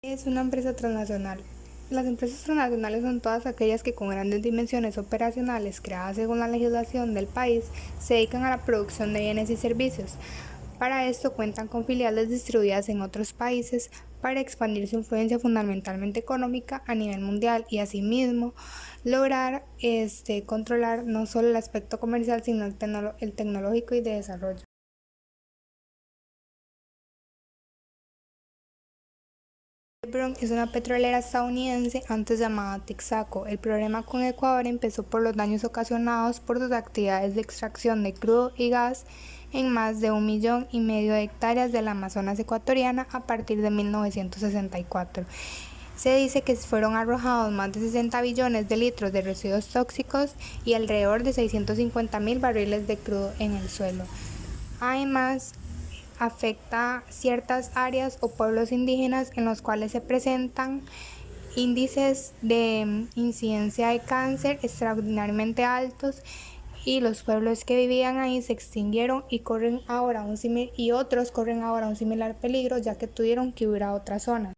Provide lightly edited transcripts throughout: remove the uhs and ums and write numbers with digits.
Es una empresa transnacional. Las empresas transnacionales son todas aquellas que con grandes dimensiones operacionales creadas según la legislación del país se dedican a la producción de bienes y servicios. Para esto cuentan con filiales distribuidas en otros países para expandir su influencia fundamentalmente económica a nivel mundial y asimismo lograr controlar no solo el aspecto comercial sino el tecnológico y de desarrollo. Chevron es una petrolera estadounidense antes llamada Texaco. El problema con Ecuador empezó por los daños ocasionados por sus actividades de extracción de crudo y gas en más de 1,5 millones de hectáreas del Amazonas ecuatoriana a partir de 1964. Se dice que fueron arrojados más de 60 billones de litros de residuos tóxicos y alrededor de 650.000 barriles de crudo en el suelo. Además, afecta ciertas áreas o pueblos indígenas en los cuales se presentan índices de incidencia de cáncer extraordinariamente altos y los pueblos que vivían ahí se extinguieron y otros corren ahora un similar peligro ya que tuvieron que huir a otras zonas.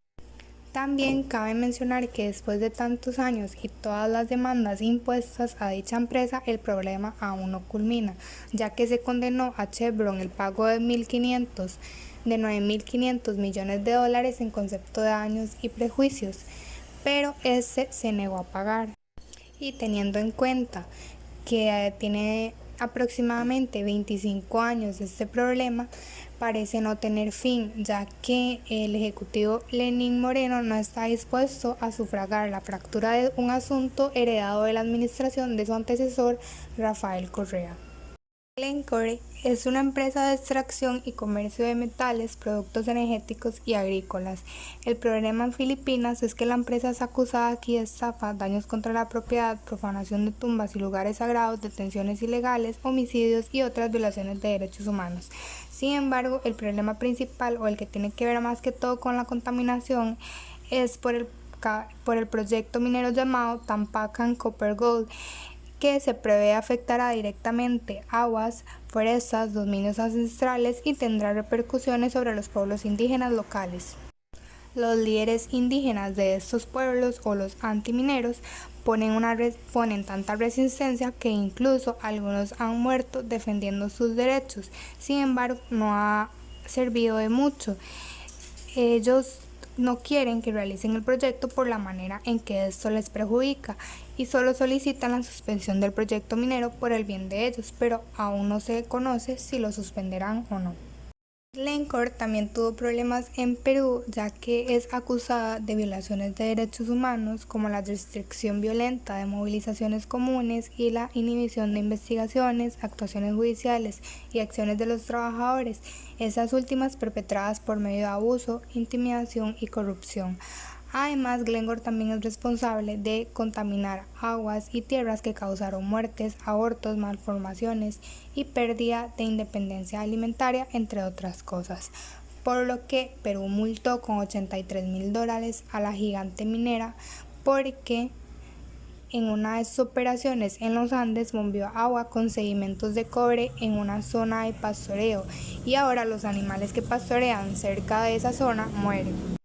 También cabe mencionar que después de tantos años y todas las demandas impuestas a dicha empresa, el problema aún no culmina, ya que se condenó a Chevron el pago de 9.500 millones de dólares en concepto de daños y prejuicios, pero ese se negó a pagar. Y teniendo en cuenta que tiene aproximadamente 25 años este problema, parece no tener fin, ya que el ejecutivo Lenín Moreno no está dispuesto a sufragar la fractura de un asunto heredado de la administración de su antecesor Rafael Correa. Glencore es una empresa de extracción y comercio de metales, productos energéticos y agrícolas. El problema en Filipinas es que la empresa es acusada aquí de estafa, daños contra la propiedad, profanación de tumbas y lugares sagrados, detenciones ilegales, homicidios y otras violaciones de derechos humanos. Sin embargo, el problema principal o el que tiene que ver más que todo con la contaminación es por el proyecto minero llamado Tampacan Copper Gold, que se prevé afectará directamente aguas, forestas, dominios ancestrales y tendrá repercusiones sobre los pueblos indígenas locales. Los líderes indígenas de estos pueblos o los antimineros ponen tanta resistencia que incluso algunos han muerto defendiendo sus derechos. Sin embargo, no ha servido de mucho. Ellos no quieren que realicen el proyecto por la manera en que esto les perjudica y solo solicitan la suspensión del proyecto minero por el bien de ellos, pero aún no se conoce si lo suspenderán o no. Glencore también tuvo problemas en Perú, ya que es acusada de violaciones de derechos humanos como la restricción violenta de movilizaciones comunes y la inhibición de investigaciones, actuaciones judiciales y acciones de los trabajadores, esas últimas perpetradas por medio de abuso, intimidación y corrupción. Además, Glencore también es responsable de contaminar aguas y tierras que causaron muertes, abortos, malformaciones y pérdida de independencia alimentaria, entre otras cosas, por lo que Perú multó con $83.000 a la gigante minera porque en una de sus operaciones en los Andes bombeó agua con sedimentos de cobre en una zona de pastoreo y ahora los animales que pastorean cerca de esa zona mueren,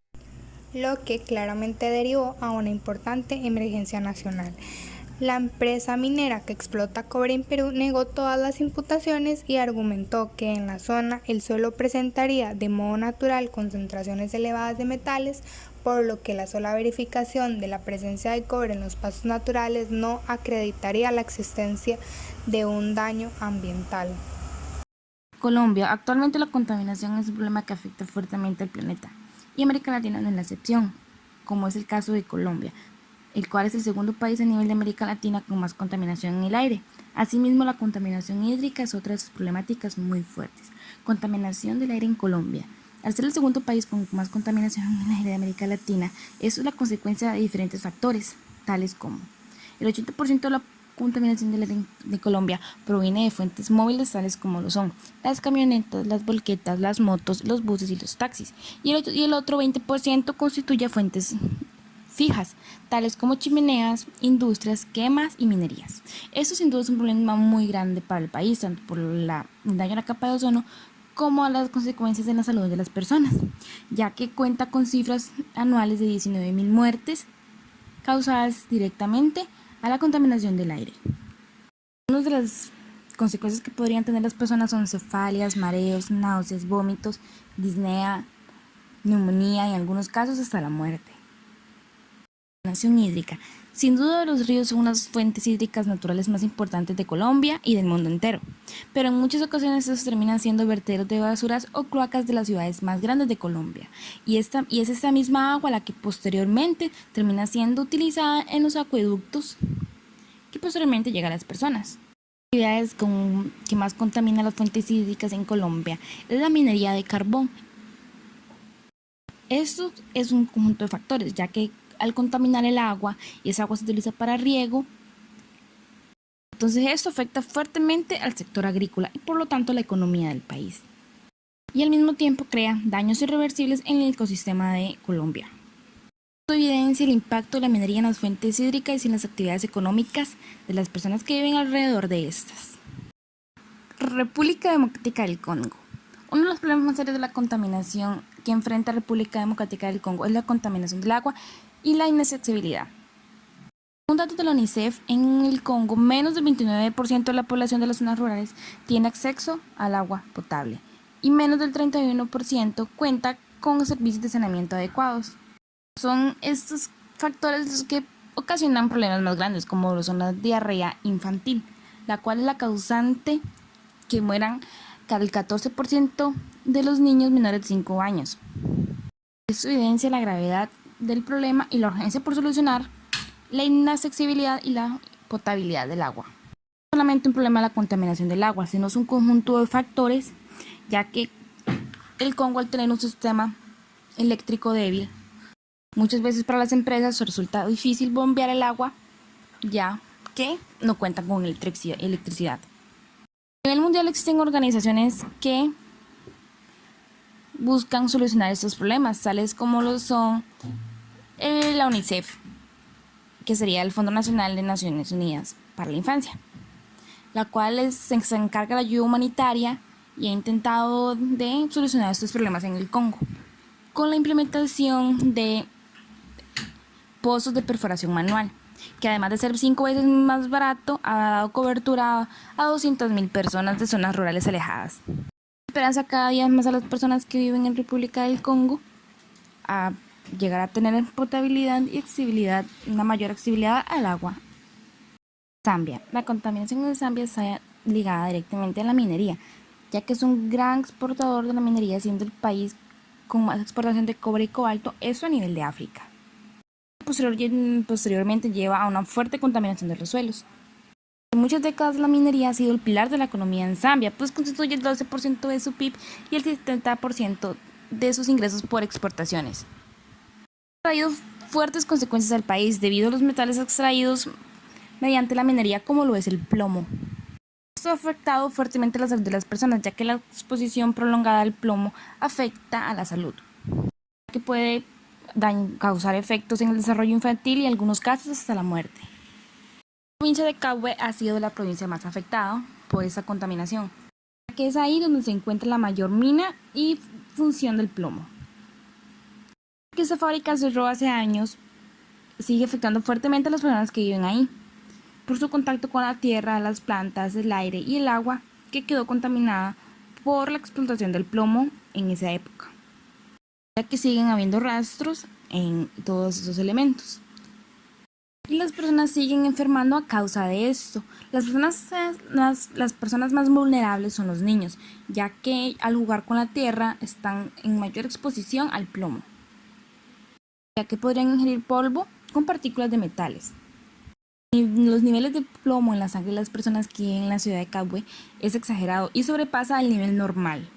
lo que claramente derivó a una importante emergencia nacional. La empresa minera que explota cobre en Perú negó todas las imputaciones y argumentó que en la zona el suelo presentaría de modo natural concentraciones elevadas de metales, por lo que la sola verificación de la presencia de cobre en los pastos naturales no acreditaría la existencia de un daño ambiental. Colombia. Actualmente la contaminación es un problema que afecta fuertemente al planeta y América Latina no es la excepción, como es el caso de Colombia, el cual es el segundo país a nivel de América Latina con más contaminación en el aire. Asimismo, la contaminación hídrica es otra de sus problemáticas muy fuertes. Contaminación del aire en Colombia. Al ser el segundo país con más contaminación en el aire de América Latina, eso es la consecuencia de diferentes factores, tales como el 80% de la contaminación del aire de Colombia proviene de fuentes móviles tales como lo son las camionetas, las volquetas, las motos, los buses y los taxis. Y el otro 20% constituye fuentes fijas, tales como chimeneas, industrias, quemas y minerías. Esto sin duda es un problema muy grande para el país, tanto por el daño a la capa de ozono como a las consecuencias en la salud de las personas, ya que cuenta con cifras anuales de 19.000 muertes causadas directamente a la contaminación del aire. Algunas de las consecuencias que podrían tener las personas son cefalias, mareos, náuseas, vómitos, disnea, neumonía y en algunos casos hasta la muerte. Contaminación hídrica. Sin duda los ríos son unas fuentes hídricas naturales más importantes de Colombia y del mundo entero, pero en muchas ocasiones estos terminan siendo vertederos de basuras o cloacas de las ciudades más grandes de Colombia, y es esta misma agua la que posteriormente termina siendo utilizada en los acueductos que posteriormente llega a las personas. Las actividades que más contaminan las fuentes hídricas en Colombia es la minería de carbón. Esto es un conjunto de factores, ya que al contaminar el agua y esa agua se utiliza para riego, entonces esto afecta fuertemente al sector agrícola y por lo tanto la economía del país. Y al mismo tiempo crea daños irreversibles en el ecosistema de Colombia. Esto evidencia el impacto de la minería en las fuentes hídricas y en las actividades económicas de las personas que viven alrededor de estas. República Democrática del Congo. Uno de los problemas más serios de la contaminación que enfrenta la República Democrática del Congo es la contaminación del agua y la inaccesibilidad. Según datos de la UNICEF, en el Congo, menos del 29% de la población de las zonas rurales tiene acceso al agua potable y menos del 31% cuenta con servicios de saneamiento adecuados. Son estos factores los que ocasionan problemas más grandes, como son la diarrea infantil, la cual es la causante que mueran el 14% de los niños menores de 5 años. Esto evidencia la gravedad del problema y la urgencia por solucionar la inaccesibilidad y la potabilidad del agua. No es solamente un problema de la contaminación del agua, sino es un conjunto de factores, ya que el Congo, al tener un sistema eléctrico débil, muchas veces para las empresas resulta difícil bombear el agua, ya que no cuentan con electricidad. A nivel mundial existen organizaciones que buscan solucionar estos problemas, tales como lo son la UNICEF, que sería el Fondo Nacional de Naciones Unidas para la Infancia, la cual se encarga de la ayuda humanitaria y ha intentado de solucionar estos problemas en el Congo, con la implementación de pozos de perforación manual, que además de ser 5 veces más barato, ha dado cobertura a 200.000 personas de zonas rurales alejadas. Esperanza cada día más a las personas que viven en República del Congo a llegar a tener potabilidad y accesibilidad, una mayor accesibilidad al agua. Zambia. La contaminación de Zambia está ligada directamente a la minería, ya que es un gran exportador de la minería, siendo el país con más exportación de cobre y cobalto, eso a nivel de África. Posteriormente lleva a una fuerte contaminación de los suelos. En muchas décadas la minería ha sido el pilar de la economía en Zambia, pues constituye el 12% de su PIB y el 70% de sus ingresos por exportaciones. Ha traído fuertes consecuencias al país debido a los metales extraídos mediante la minería, como lo es el plomo. Esto ha afectado fuertemente la salud de las personas, ya que la exposición prolongada al plomo afecta a la salud, que puede causar efectos en el desarrollo infantil y en algunos casos hasta la muerte. La provincia de Kabwe ha sido la provincia más afectada por esta contaminación, ya que es ahí donde se encuentra la mayor mina y función del plomo. Que esta fábrica cerró hace años, sigue afectando fuertemente a las personas que viven ahí, por su contacto con la tierra, las plantas, el aire y el agua que quedó contaminada por la explotación del plomo en esa época, ya que siguen habiendo rastros en todos esos elementos. Y las personas siguen enfermando a causa de esto. Las personas más vulnerables son los niños, ya que al jugar con la tierra están en mayor exposición al plomo, ya que podrían ingerir polvo con partículas de metales. Los niveles de plomo en la sangre de las personas que viven en la ciudad de Kabwe es exagerado y sobrepasa el nivel normal.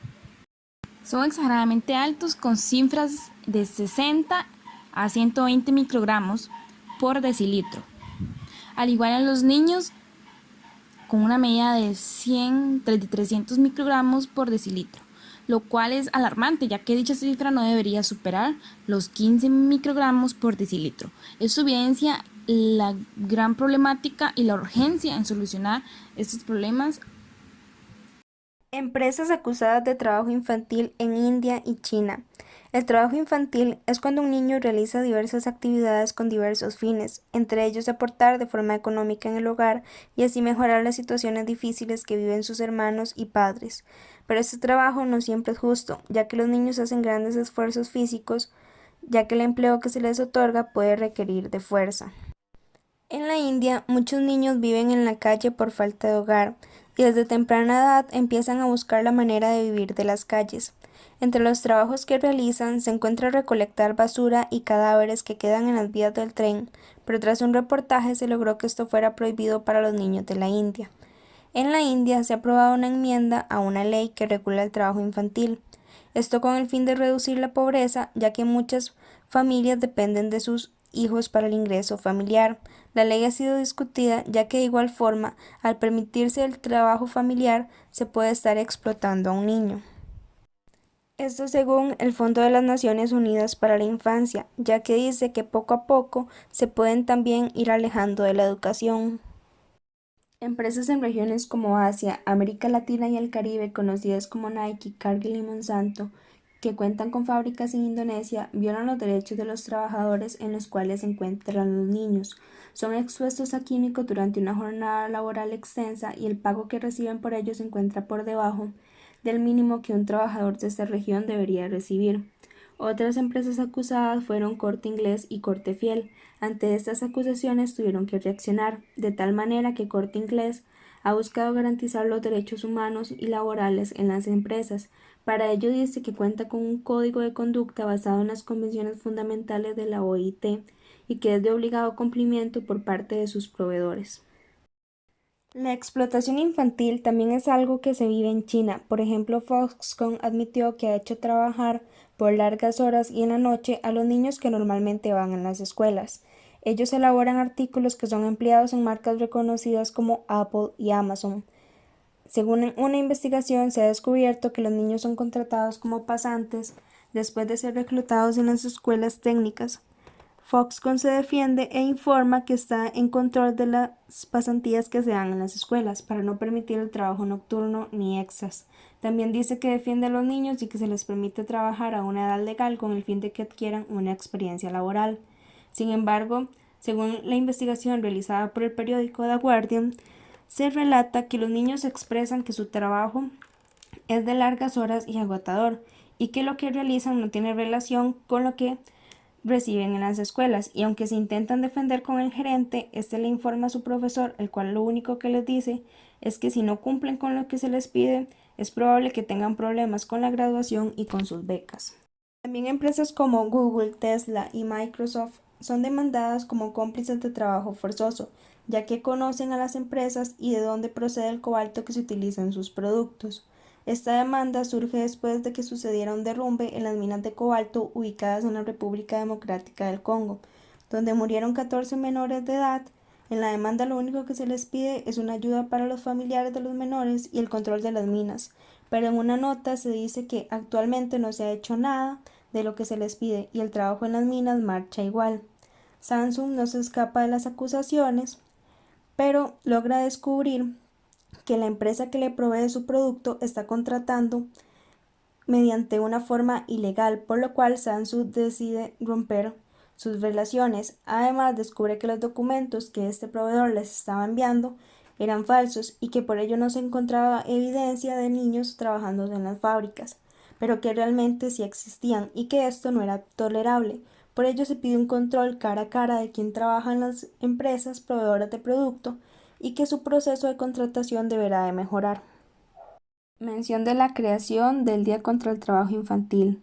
Son exageradamente altos, con cifras de 60 a 120 microgramos por decilitro. Al igual en los niños, con una medida de 300 microgramos por decilitro, lo cual es alarmante, ya que dicha cifra no debería superar los 15 microgramos por decilitro. Esto evidencia la gran problemática y la urgencia en solucionar estos problemas. Empresas acusadas de trabajo infantil en India y China. El trabajo infantil es cuando un niño realiza diversas actividades con diversos fines, entre ellos aportar de forma económica en el hogar y así mejorar las situaciones difíciles que viven sus hermanos y padres. Pero este trabajo no siempre es justo, ya que los niños hacen grandes esfuerzos físicos, ya que el empleo que se les otorga puede requerir de fuerza. En la India, muchos niños viven en la calle por falta de hogar y desde temprana edad empiezan a buscar la manera de vivir de las calles. Entre los trabajos que realizan se encuentra recolectar basura y cadáveres que quedan en las vías del tren, pero tras un reportaje se logró que esto fuera prohibido para los niños de la India. En la India se ha aprobado una enmienda a una ley que regula el trabajo infantil. Esto con el fin de reducir la pobreza, ya que muchas familias dependen de sus hijos para el ingreso familiar. La ley ha sido discutida, ya que de igual forma, al permitirse el trabajo familiar, se puede estar explotando a un niño. Esto según el Fondo de las Naciones Unidas para la Infancia, ya que dice que poco a poco se pueden también ir alejando de la educación. Empresas en regiones como Asia, América Latina y el Caribe, conocidas como Nike, Cargill y Monsanto, que cuentan con fábricas en Indonesia, violan los derechos de los trabajadores en los cuales se encuentran los niños. Son expuestos a químicos durante una jornada laboral extensa y el pago que reciben por ello se encuentra por debajo del mínimo que un trabajador de esta región debería recibir. Otras empresas acusadas fueron Corte Inglés y Corte Fiel. Ante estas acusaciones tuvieron que reaccionar, de tal manera que Corte Inglés ha buscado garantizar los derechos humanos y laborales en las empresas. Para ello dice que cuenta con un código de conducta basado en las convenciones fundamentales de la OIT y que es de obligado cumplimiento por parte de sus proveedores. La explotación infantil también es algo que se vive en China. Por ejemplo, Foxconn admitió que ha hecho trabajar por largas horas y en la noche a los niños que normalmente van en las escuelas. Ellos elaboran artículos que son empleados en marcas reconocidas como Apple y Amazon. Según una investigación, se ha descubierto que los niños son contratados como pasantes después de ser reclutados en las escuelas técnicas. Foxconn se defiende e informa que está en control de las pasantías que se dan en las escuelas para no permitir el trabajo nocturno ni extras. También dice que defiende a los niños y que se les permite trabajar a una edad legal con el fin de que adquieran una experiencia laboral. Sin embargo, según la investigación realizada por el periódico The Guardian, se relata que los niños expresan que su trabajo es de largas horas y agotador y que lo que realizan no tiene relación con lo que reciben en las escuelas, y aunque se intentan defender con el gerente, este le informa a su profesor, el cual lo único que les dice es que si no cumplen con lo que se les pide, es probable que tengan problemas con la graduación y con sus becas. También empresas como Google, Tesla y Microsoft son demandadas como cómplices de trabajo forzoso, ya que conocen a las empresas y de dónde procede el cobalto que se utiliza en sus productos. Esta demanda surge después de que sucediera un derrumbe en las minas de cobalto ubicadas en la República Democrática del Congo, donde murieron 14 menores de edad. En la demanda lo único que se les pide es una ayuda para los familiares de los menores y el control de las minas, pero en una nota se dice que actualmente no se ha hecho nada de lo que se les pide y el trabajo en las minas marcha igual. Samsung no se escapa de las acusaciones, pero logra descubrir que la empresa que le provee su producto está contratando mediante una forma ilegal, por lo cual Samsung decide romper sus relaciones. Además, descubre que los documentos que este proveedor les estaba enviando eran falsos y que por ello no se encontraba evidencia de niños trabajando en las fábricas, pero que realmente sí existían y que esto no era tolerable. Por ello se pide un control cara a cara de quien trabaja en las empresas proveedoras de producto y que su proceso de contratación deberá de mejorar. Mención de la creación del Día contra el Trabajo Infantil.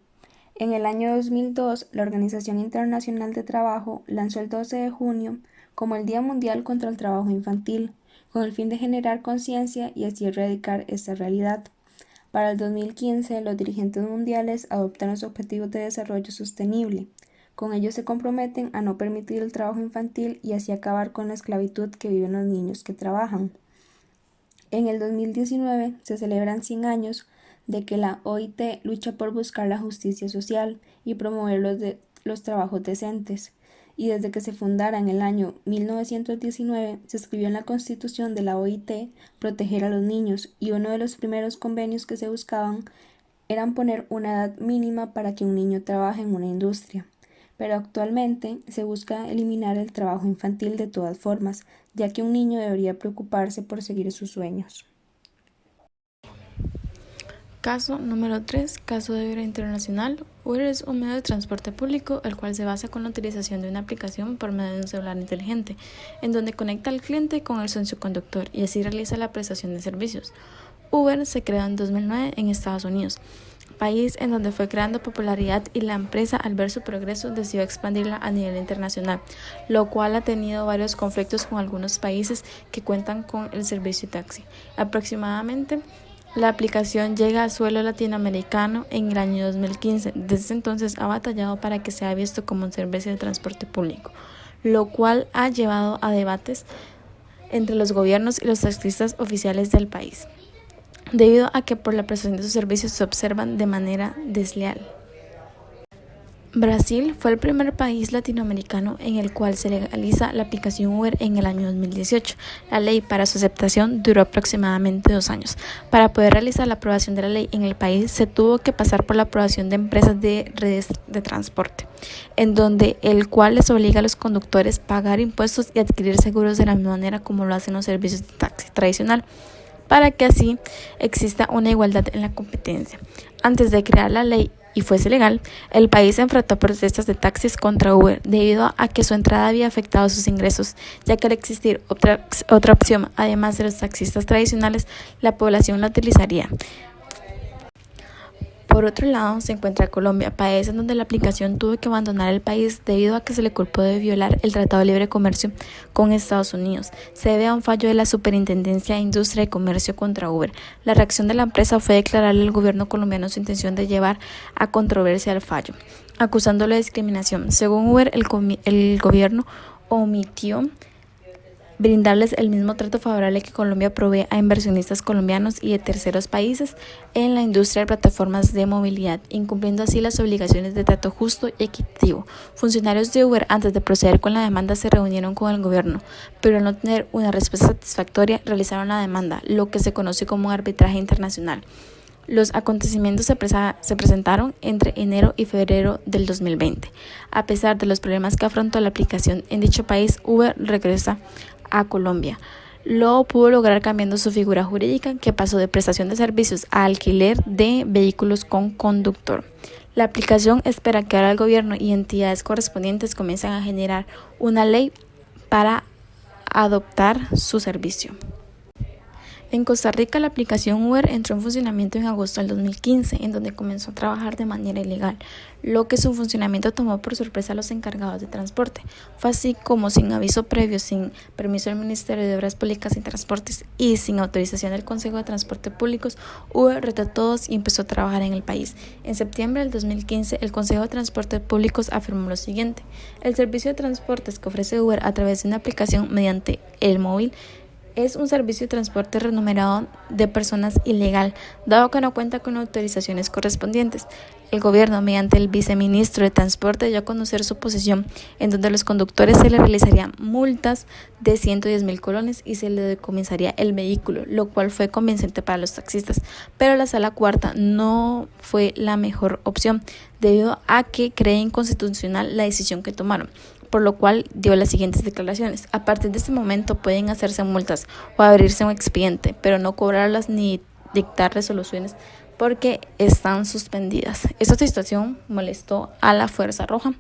En el año 2002, la Organización Internacional de Trabajo lanzó el 12 de junio como el Día Mundial contra el Trabajo Infantil, con el fin de generar conciencia y así erradicar esta realidad. Para el 2015, los dirigentes mundiales adoptan los Objetivos de Desarrollo Sostenible. Con ellos se comprometen a no permitir el trabajo infantil y así acabar con la esclavitud que viven los niños que trabajan. En el 2019 se celebran 100 años de que la OIT lucha por buscar la justicia social y promover los trabajos decentes. y desde que se fundara en el año 1919 se escribió en la Constitución de la OIT proteger a los niños, y uno de los primeros convenios que se buscaban eran poner una edad mínima para que un niño trabaje en una industria. Pero actualmente se busca eliminar el trabajo infantil de todas formas, ya que un niño debería preocuparse por seguir sus sueños. Caso número 3. Caso de Uber Internacional. Uber es un medio de transporte público el cual se basa con la utilización de una aplicación por medio de un celular inteligente, en donde conecta al cliente con el socioconductor y así realiza la prestación de servicios. Uber se creó en 2009 en Estados Unidos, país en donde fue creando popularidad, y la empresa, al ver su progreso, decidió expandirla a nivel internacional, lo cual ha tenido varios conflictos con algunos países que cuentan con el servicio de taxi. Aproximadamente la aplicación llega al suelo latinoamericano en el año 2015. Desde entonces ha batallado para que sea visto como un servicio de transporte público, lo cual ha llevado a debates entre los gobiernos y los taxistas oficiales del país, debido a que por la prestación de sus servicios se observan de manera desleal. Brasil fue el primer país latinoamericano en el cual se legaliza la aplicación Uber en el año 2018. La ley para su aceptación duró aproximadamente 2 años. Para poder realizar la aprobación de la ley en el país se tuvo que pasar por la aprobación de empresas de redes de transporte, en donde el cual les obliga a los conductores a pagar impuestos y adquirir seguros de la misma manera como lo hacen los servicios de taxi tradicional, para que así exista una igualdad en la competencia. Antes de crear la ley y fuese legal, el país enfrentó protestas de taxis contra Uber debido a que su entrada había afectado sus ingresos, ya que al existir otra opción, además de los taxistas tradicionales, la población la utilizaría. Por otro lado, se encuentra Colombia, país en donde la aplicación tuvo que abandonar el país debido a que se le culpó de violar el Tratado de Libre Comercio con Estados Unidos. Se debe a un fallo de la Superintendencia de Industria y Comercio contra Uber. La reacción de la empresa fue declararle al gobierno colombiano su intención de llevar a controversia el fallo, acusándolo de discriminación. Según Uber, el gobierno omitió brindarles el mismo trato favorable que Colombia provee a inversionistas colombianos y de terceros países en la industria de plataformas de movilidad, incumpliendo así las obligaciones de trato justo y equitativo. Funcionarios de Uber, antes de proceder con la demanda, se reunieron con el gobierno, pero al no tener una respuesta satisfactoria, realizaron la demanda, lo que se conoce como un arbitraje internacional. Los acontecimientos se presentaron entre enero y febrero del 2020. A pesar de los problemas que afrontó la aplicación en dicho país, Uber regresa a Colombia. Lo pudo lograr cambiando su figura jurídica, que pasó de prestación de servicios a alquiler de vehículos con conductor. La aplicación espera que ahora el gobierno y entidades correspondientes comiencen a generar una ley para adoptar su servicio. En Costa Rica, la aplicación Uber entró en funcionamiento en agosto del 2015, en donde comenzó a trabajar de manera ilegal, lo que su funcionamiento tomó por sorpresa a los encargados de transporte. Fue así como, sin aviso previo, sin permiso del Ministerio de Obras Públicas y Transportes y sin autorización del Consejo de Transporte Públicos, Uber retó a todos y empezó a trabajar en el país. En septiembre del 2015, el Consejo de Transporte Públicos afirmó lo siguiente: el servicio de transportes que ofrece Uber a través de una aplicación mediante el móvil es un servicio de transporte remunerado de personas ilegal, dado que no cuenta con autorizaciones correspondientes. El gobierno, mediante el viceministro de Transporte, dio a conocer su posición, en donde a los conductores se les realizarían multas de 110.000 colones y se les decomisaría el vehículo, lo cual fue convincente para los taxistas. Pero la Sala Cuarta no fue la mejor opción, debido a que cree inconstitucional la decisión que tomaron, por lo cual dio las siguientes declaraciones: a partir de este momento pueden hacerse multas o abrirse un expediente, pero no cobrarlas ni dictar resoluciones porque están suspendidas. Esta situación molestó a la Fuerza Roja,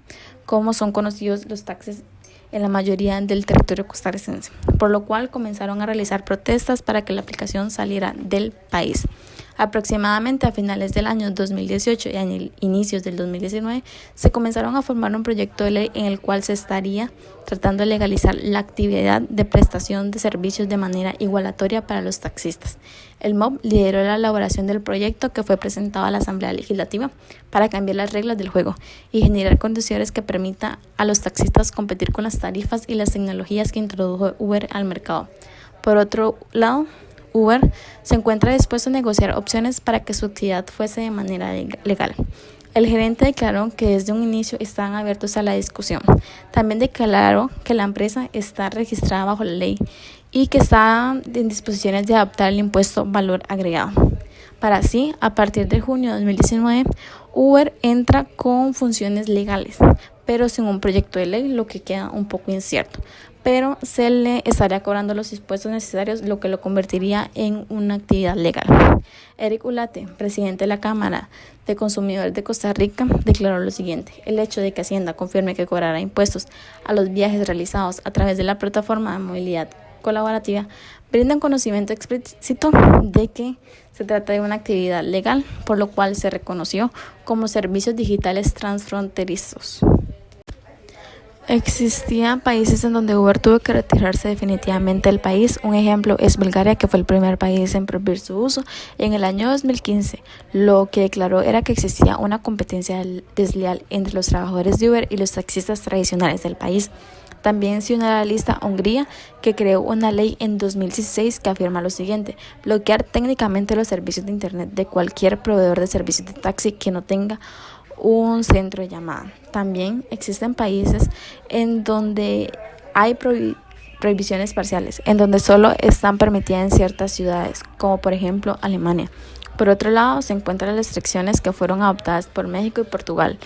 como son conocidos los taxis en la mayoría del territorio costarricense, por lo cual comenzaron a realizar protestas para que la aplicación saliera del país. Aproximadamente a finales del año 2018 y a inicios del 2019 se comenzaron a formar un proyecto de ley en el cual se estaría tratando de legalizar la actividad de prestación de servicios de manera igualatoria para los taxistas. El MOB lideró la elaboración del proyecto, que fue presentado a la Asamblea Legislativa para cambiar las reglas del juego y generar condiciones que permitan a los taxistas competir con las tarifas y las tecnologías que introdujo Uber al mercado. Por otro lado, Uber se encuentra dispuesto a negociar opciones para que su actividad fuese de manera legal. El gerente declaró que desde un inicio están abiertos a la discusión. También declaró que la empresa está registrada bajo la ley y que está en disposiciones de adoptar el impuesto valor agregado. Para así, a partir de junio de 2019, Uber entra con funciones legales, pero sin un proyecto de ley, lo que queda un poco incierto. Pero se le estaría cobrando los impuestos necesarios, lo que lo convertiría en una actividad legal. Eric Ulate, presidente de la Cámara de Consumidores de Costa Rica, declaró lo siguiente: el hecho de que Hacienda confirme que cobrará impuestos a los viajes realizados a través de la plataforma de movilidad colaborativa brinda un conocimiento explícito de que se trata de una actividad legal, por lo cual se reconoció como servicios digitales transfronterizos. Existían países en donde Uber tuvo que retirarse definitivamente del país. Un ejemplo es Bulgaria, que fue el primer país en prohibir su uso en el año 2015. Lo que declaró era que existía una competencia desleal entre los trabajadores de Uber y los taxistas tradicionales del país. También se une a la lista Hungría, que creó una ley en 2016 que afirma lo siguiente: bloquear técnicamente los servicios de Internet de cualquier proveedor de servicios de taxi que no tenga un centro de llamada. También existen países en donde hay prohibiciones parciales, en donde solo están permitidas en ciertas ciudades, como por ejemplo Alemania. Por otro lado, se encuentran las restricciones que fueron adoptadas por México y Portugal,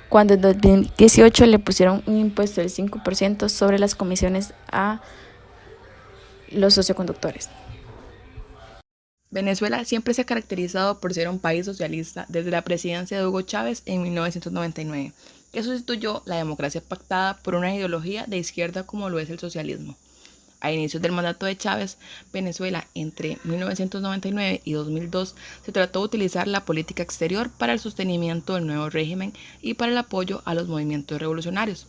cuando en 2018 le pusieron un impuesto del 5% sobre las comisiones a los socioconductores. Venezuela siempre se ha caracterizado por ser un país socialista desde la presidencia de Hugo Chávez en 1999, que sustituyó la democracia pactada por una ideología de izquierda como lo es el socialismo. A inicios del mandato de Chávez, Venezuela entre 1999 y 2002 se trató de utilizar la política exterior para el sostenimiento del nuevo régimen y para el apoyo a los movimientos revolucionarios.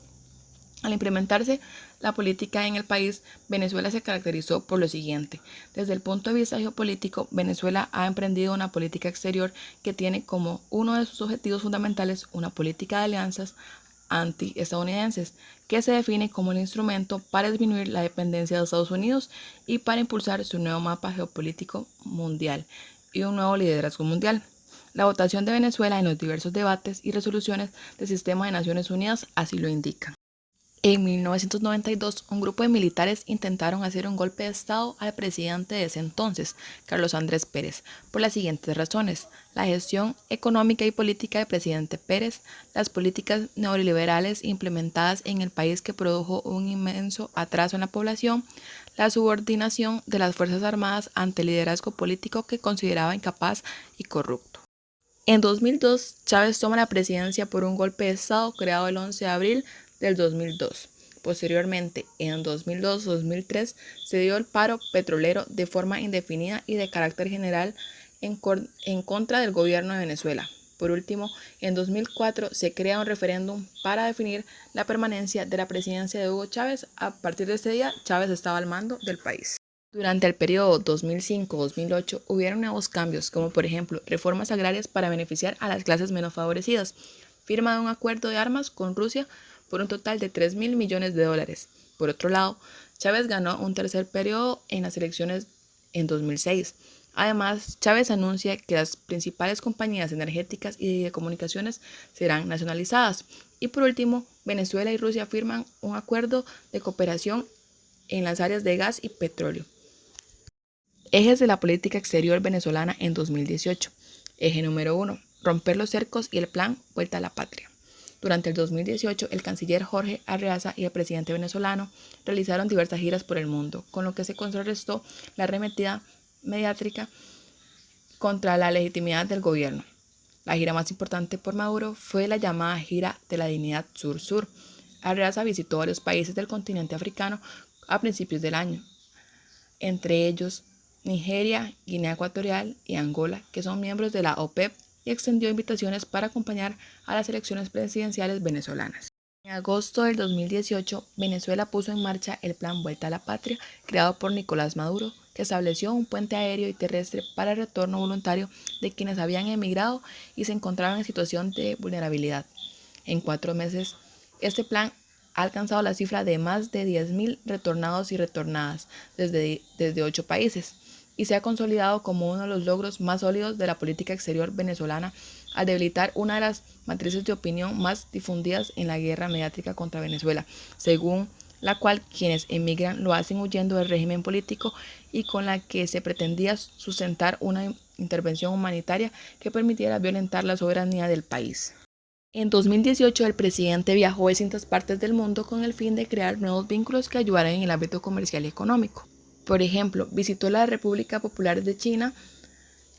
Al implementarse la política en el país, Venezuela se caracterizó por lo siguiente. Desde el punto de vista geopolítico, Venezuela ha emprendido una política exterior que tiene como uno de sus objetivos fundamentales una política de alianzas anti-estadounidenses, que se define como el instrumento para disminuir la dependencia de Estados Unidos y para impulsar su nuevo mapa geopolítico mundial y un nuevo liderazgo mundial. La votación de Venezuela en los diversos debates y resoluciones del Sistema de Naciones Unidas así lo indica. En 1992, un grupo de militares intentaron hacer un golpe de Estado al presidente de ese entonces, Carlos Andrés Pérez, por las siguientes razones: la gestión económica y política del presidente Pérez, las políticas neoliberales implementadas en el país que produjo un inmenso atraso en la población, la subordinación de las Fuerzas Armadas ante el liderazgo político que consideraba incapaz y corrupto. En 2002, Chávez toma la presidencia por un golpe de Estado creado el 11 de abril del 2002. Posteriormente, en 2002-2003, se dio el paro petrolero de forma indefinida y de carácter general en contra del gobierno de Venezuela. Por último, en 2004 se crea un referéndum para definir la permanencia de la presidencia de Hugo Chávez. A partir de ese día, Chávez estaba al mando del país. Durante el periodo 2005-2008 hubieron nuevos cambios, como por ejemplo reformas agrarias para beneficiar a las clases menos favorecidas, firma de un acuerdo de armas con Rusia por un total de $3.000 millones. Por otro lado, Chávez ganó un tercer periodo en las elecciones en 2006. Además, Chávez anuncia que las principales compañías energéticas y de comunicaciones serán nacionalizadas. Y por último, Venezuela y Rusia firman un acuerdo de cooperación en las áreas de gas y petróleo. Ejes de la política exterior venezolana en 2018. Eje número 1. Romper los cercos y el plan Vuelta a la Patria. Durante el 2018, el canciller Jorge Arreaza y el presidente venezolano realizaron diversas giras por el mundo, con lo que se contrarrestó la arremetida mediática contra la legitimidad del gobierno. La gira más importante por Maduro fue la llamada Gira de la Dignidad Sur-Sur. Arreaza visitó varios países del continente africano a principios del año, entre ellos Nigeria, Guinea Ecuatorial y Angola, que son miembros de la OPEP, y extendió invitaciones para acompañar a las elecciones presidenciales venezolanas. En agosto del 2018, Venezuela puso en marcha el Plan Vuelta a la Patria, creado por Nicolás Maduro, que estableció un puente aéreo y terrestre para el retorno voluntario de quienes habían emigrado y se encontraban en situación de vulnerabilidad. En 4 meses, este plan ha alcanzado la cifra de más de 10.000 retornados y retornadas desde 8 países, y se ha consolidado como uno de los logros más sólidos de la política exterior venezolana al debilitar una de las matrices de opinión más difundidas en la guerra mediática contra Venezuela, según la cual quienes emigran lo hacen huyendo del régimen político y con la que se pretendía sustentar una intervención humanitaria que permitiera violentar la soberanía del país. En 2018, el presidente viajó a distintas partes del mundo con el fin de crear nuevos vínculos que ayudaran en el ámbito comercial y económico. Por ejemplo, visitó la República Popular de China,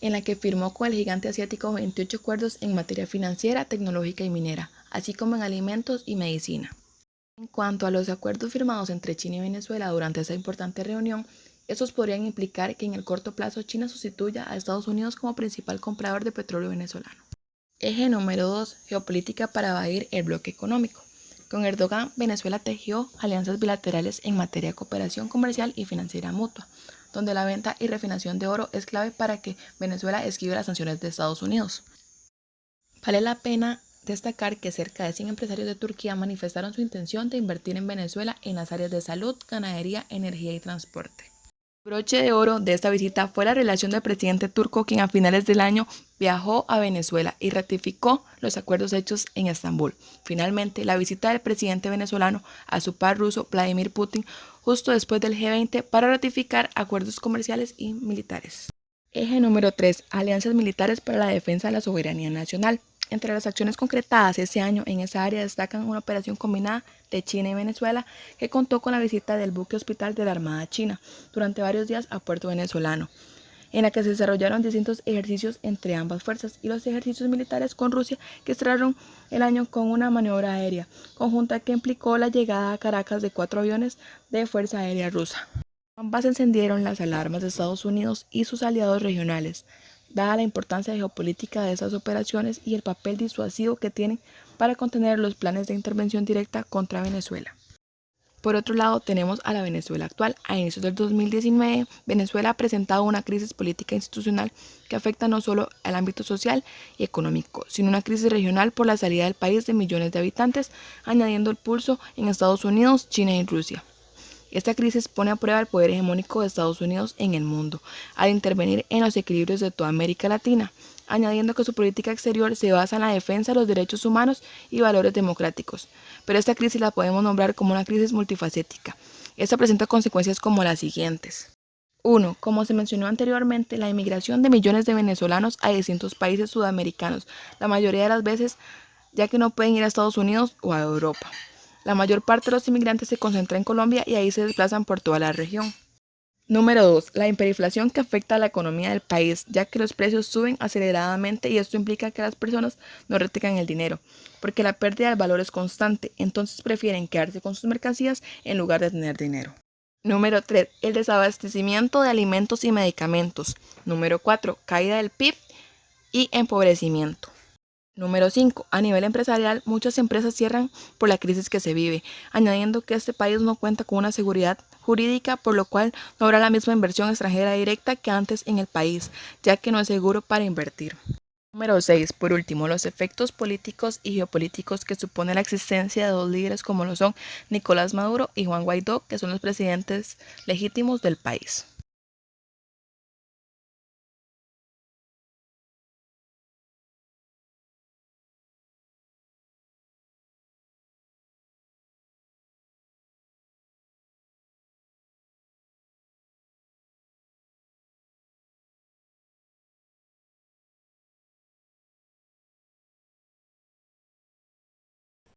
en la que firmó con el gigante asiático 28 acuerdos en materia financiera, tecnológica y minera, así como en alimentos y medicina. En cuanto a los acuerdos firmados entre China y Venezuela durante esa importante reunión, estos podrían implicar que en el corto plazo China sustituya a Estados Unidos como principal comprador de petróleo venezolano. Eje número 2. Geopolítica para evadir el bloque económico. Con Erdogan, Venezuela tejió alianzas bilaterales en materia de cooperación comercial y financiera mutua, donde la venta y refinación de oro es clave para que Venezuela esquive las sanciones de Estados Unidos. Vale la pena destacar que cerca de 100 empresarios de Turquía manifestaron su intención de invertir en Venezuela en las áreas de salud, ganadería, energía y transporte. El broche de oro de esta visita fue la relación del presidente turco, quien a finales del año viajó a Venezuela y ratificó los acuerdos hechos en Estambul. Finalmente, la visita del presidente venezolano a su par ruso Vladimir Putin justo después del G20 para ratificar acuerdos comerciales y militares. Eje número 3. Alianzas militares para la defensa de la soberanía nacional. Entre las acciones concretadas ese año en esa área destacan una operación combinada de China y Venezuela que contó con la visita del buque hospital de la Armada China durante varios días a puerto venezolano, en la que se desarrollaron distintos ejercicios entre ambas fuerzas y los ejercicios militares con Rusia que cerraron el año con una maniobra aérea conjunta que implicó la llegada a Caracas de 4 aviones de Fuerza Aérea Rusa. Ambas encendieron las alarmas de Estados Unidos y sus aliados regionales, dada la importancia geopolítica de esas operaciones y el papel disuasivo que tienen para contener los planes de intervención directa contra Venezuela. Por otro lado, tenemos a la Venezuela actual. A inicios del 2019, Venezuela ha presentado una crisis política institucional que afecta no solo al ámbito social y económico, sino una crisis regional por la salida del país de millones de habitantes, añadiendo el pulso en Estados Unidos, China y Rusia. Esta crisis pone a prueba el poder hegemónico de Estados Unidos en el mundo, al intervenir en los equilibrios de toda América Latina, añadiendo que su política exterior se basa en la defensa de los derechos humanos y valores democráticos. Pero esta crisis la podemos nombrar como una crisis multifacética. Esta presenta consecuencias como las siguientes. 1. Como se mencionó anteriormente, la inmigración de millones de venezolanos a distintos países sudamericanos, la mayoría de las veces ya que no pueden ir a Estados Unidos o a Europa. La mayor parte de los inmigrantes se concentra en Colombia y ahí se desplazan por toda la región. Número 2. La hiperinflación que afecta a la economía del país, ya que los precios suben aceleradamente y esto implica que las personas no retengan el dinero, porque la pérdida del valor es constante, entonces prefieren quedarse con sus mercancías en lugar de tener dinero. Número 3. El desabastecimiento de alimentos y medicamentos. Número 4. Caída del PIB y empobrecimiento. Número 5. A nivel empresarial, muchas empresas cierran por la crisis que se vive, añadiendo que este país no cuenta con una seguridad jurídica, por lo cual no habrá la misma inversión extranjera directa que antes en el país, ya que no es seguro para invertir. Número 6. Por último, los efectos políticos y geopolíticos que supone la existencia de dos líderes como lo son Nicolás Maduro y Juan Guaidó, que son los presidentes legítimos del país.